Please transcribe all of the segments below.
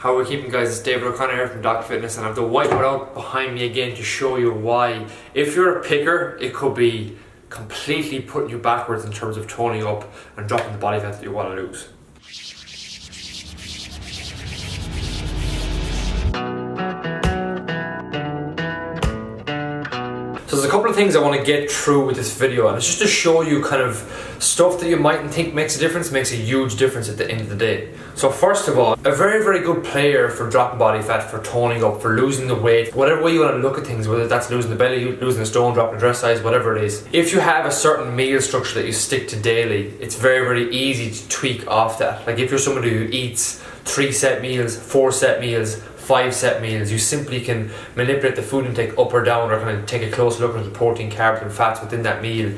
How are we keeping, guys? It's David O'Connor here from Doc Fitness, and I have the whiteboard out behind me again to show you why, if you're a picker, it could be completely putting you backwards in terms of toning up and dropping the body fat that you want to lose. So there's a couple of things I want to get through with this video, and it's just to show you kind of stuff that you mightn't think makes a difference, makes a huge difference at the end of the day. So first of all, a very, very good player for dropping body fat, for toning up, for losing the weight, whatever way you want to look at things, whether that's losing the belly, losing the stone, dropping the dress size, whatever it is. If you have a certain meal structure that you stick to daily, it's very, very easy to tweak off that. Like if you're somebody who eats 3 set meals, 4 set meals, 5 set meals, you simply can manipulate the food intake up or down, or kind of take a close look at the protein, carbs and fats within that meal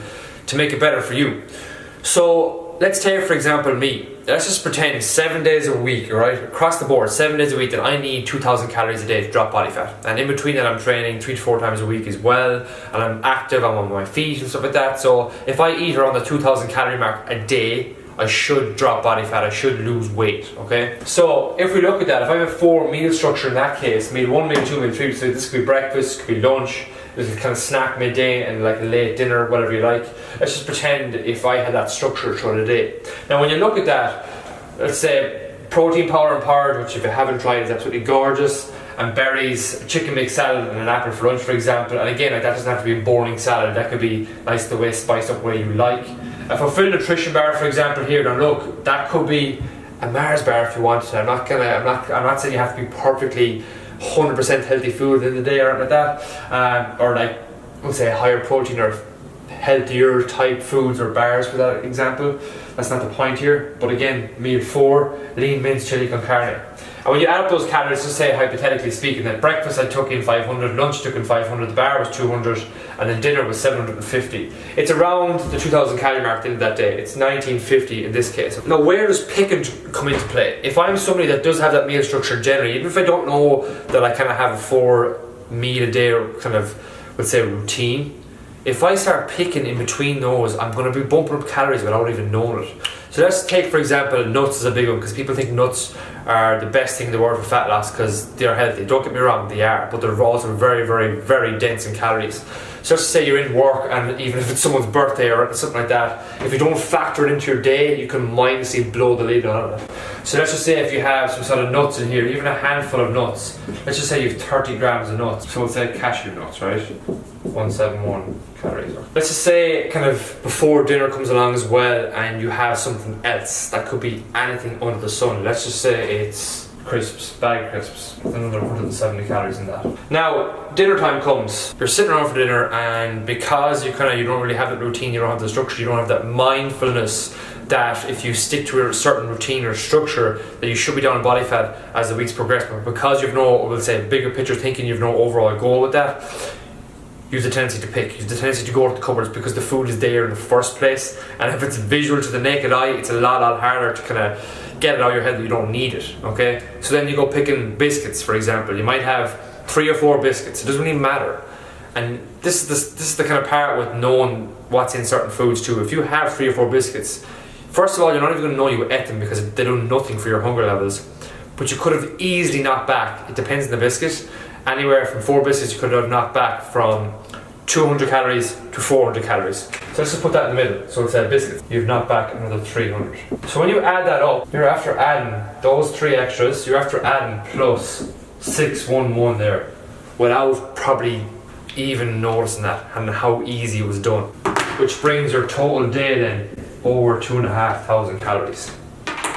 to make it better for you. So let's take, for example, me. Let's just pretend 7 days a week, right, across the board, 7 days a week, that I need 2,000 calories a day to drop body fat. And in between that, I'm training 3 to 4 times a week as well, and I'm active, I'm on my feet and stuff like that. So if I eat around the 2,000 calorie mark a day, I should drop body fat, I should lose weight, okay? So if we look at that, if I have a 4 meal structure in that case, meal 1, meal 2, meal 3, so this could be breakfast, could be lunch, there's a kind of snack midday and like a late dinner, whatever you like. Let's just pretend if I had that structure throughout the day. Now when you look at that, let's say protein powder and porridge, which if you haven't tried is absolutely gorgeous, and berries, chicken mix salad and an apple for lunch, for example. And again, like, that doesn't have to be a boring salad, that could be nice the way spiced up where you like. A fulfilled nutrition bar, for example, here, now look, that could be a Mars bar if you wanted to. I'm not saying you have to be perfectly 100% healthy food in the day or anything like that, or like, let's say higher protein or healthier type foods or bars for that example. That's not the point here. But again, meal 4, lean mince chili con carne. And when you add up those calories, just say hypothetically speaking that breakfast I took in 500, lunch took in 500, the bar was 200, and then dinner was 750. It's around the 2,000 calorie mark at the end of that day. It's 1950 in this case. Now where does Pickin come into play? If I'm somebody that does have that meal structure generally, even if I don't know that I kind of have a 4 meal a day or kind of, let's say, routine, if I start picking in between those, I'm going to be bumping up calories without even knowing it. So let's take, for example, nuts as a big one, because people think nuts are the best thing in the world for fat loss because they're healthy. Don't get me wrong, they are, but they're also very, very, very dense in calories. So let's say you're in work, and even if it's someone's birthday or something like that, if you don't factor it into your day, you can mindlessly blow the lid on it. So let's just say if you have some sort of nuts in here, even a handful of nuts, let's just say you have 30 grams of nuts. So we'll say cashew nuts, right? 171 calories. Let's just say kind of before dinner comes along as well, and you have something else that could be anything under the sun. Let's just say it's crisps, bag of crisps, another 170 calories in that. Now dinner time comes, you're sitting around for dinner, and because you don't really have that routine, you don't have the structure, you don't have that mindfulness that if you stick to a certain routine or structure that you should be down in body fat as the weeks progress, but because you've no, we'll say, bigger picture thinking, you've no overall goal with that, you have the tendency to pick, you have the tendency to go to the cupboards because the food is there in the first place, and if it's visual to the naked eye, it's a lot harder to kind of get it out of your head that you don't need it, okay? So then you go picking biscuits, for example. You might have 3 or 4 biscuits, it doesn't really matter. And this is the kind of part with knowing what's in certain foods too. If you have 3 or 4 biscuits, first of all, you're not even going to know you ate them because they do nothing for your hunger levels, but you could have easily knocked back, it depends on the biscuit, anywhere from 4 biscuits you could have knocked back from 200 calories to 400 calories. So let's just put that in the middle. So it's a biscuit. You've knocked back another 300. So when you add that up, you're after adding those 3 extras, you're after adding plus 611 there, without probably even noticing that and how easy it was done. Which brings your total day then over 2,500 calories.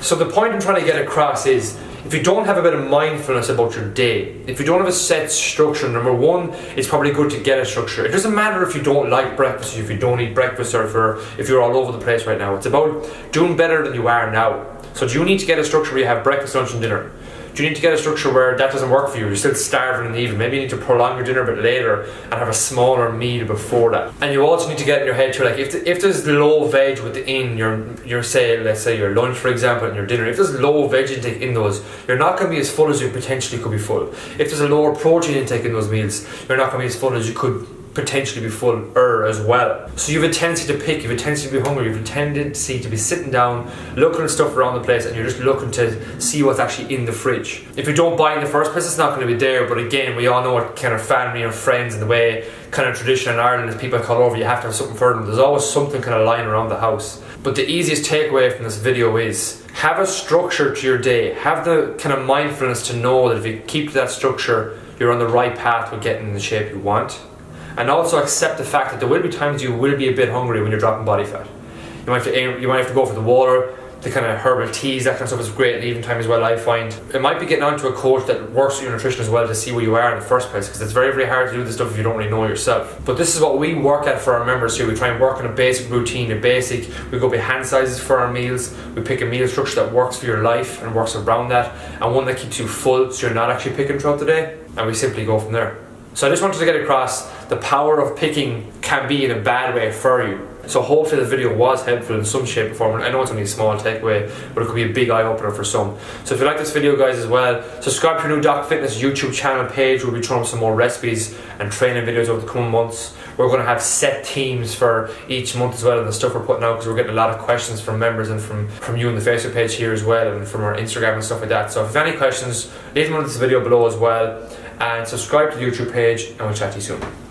So the point I'm trying to get across is, if you don't have a bit of mindfulness about your day, if you don't have a set structure, number one, it's probably good to get a structure. It doesn't matter if you don't like breakfast, if you don't eat breakfast, or if you're all over the place right now. It's about doing better than you are now. So do you need to get a structure where you have breakfast, lunch and dinner? Do you need to get a structure where that doesn't work for you? You're still starving in the evening. Maybe you need to prolong your dinner a bit later and have a smaller meal before that. And you also need to get in your head too, like if there's low veg within your say, let's say your lunch, for example, and your dinner, if there's low veg intake in those, you're not going to be as full as you potentially could be full. If there's a lower protein intake in those meals, you're not going to be as full as you could potentially be fuller as well. So you have a tendency to pick, you have a tendency to be hungry, you have a tendency to be sitting down, looking at stuff around the place, and you're just looking to see what's actually in the fridge. If you don't buy it in the first place, it's not going to be there, but again, we all know what kind of family and friends and the way kind of tradition in Ireland is people call over, you have to have something for them. There's always something kind of lying around the house. But the easiest takeaway from this video is have a structure to your day. Have the kind of mindfulness to know that if you keep to that structure, you're on the right path with getting in the shape you want. And also accept the fact that there will be times you will be a bit hungry when you're dropping body fat. You might have to go for the water, the kind of herbal teas, that kind of stuff is great at leaving time as well, I find. It might be getting onto a coach that works with your nutrition as well to see where you are in the first place, because it's very, very hard to do this stuff if you don't really know yourself. But this is what we work at for our members here. We try and work on a basic routine, we go by hand sizes for our meals, we pick a meal structure that works for your life and works around that, and one that keeps you full so you're not actually picking throughout the day, and we simply go from there. So I just wanted to get across the power of picking can be in a bad way for you. So hopefully the video was helpful in some shape or form. I know it's only a small takeaway, but it could be a big eye opener for some. So if you like this video, guys, as well, subscribe to your new Doc Fitness YouTube channel page. We'll be throwing some more recipes and training videos over the coming months. We're going to have set themes for each month as well, and the stuff we're putting out, because we're getting a lot of questions from members and from you on the Facebook page here as well, and from our Instagram and stuff like that. So if you have any questions, leave them under this video below as well, and subscribe to the YouTube page, and we'll chat to you soon.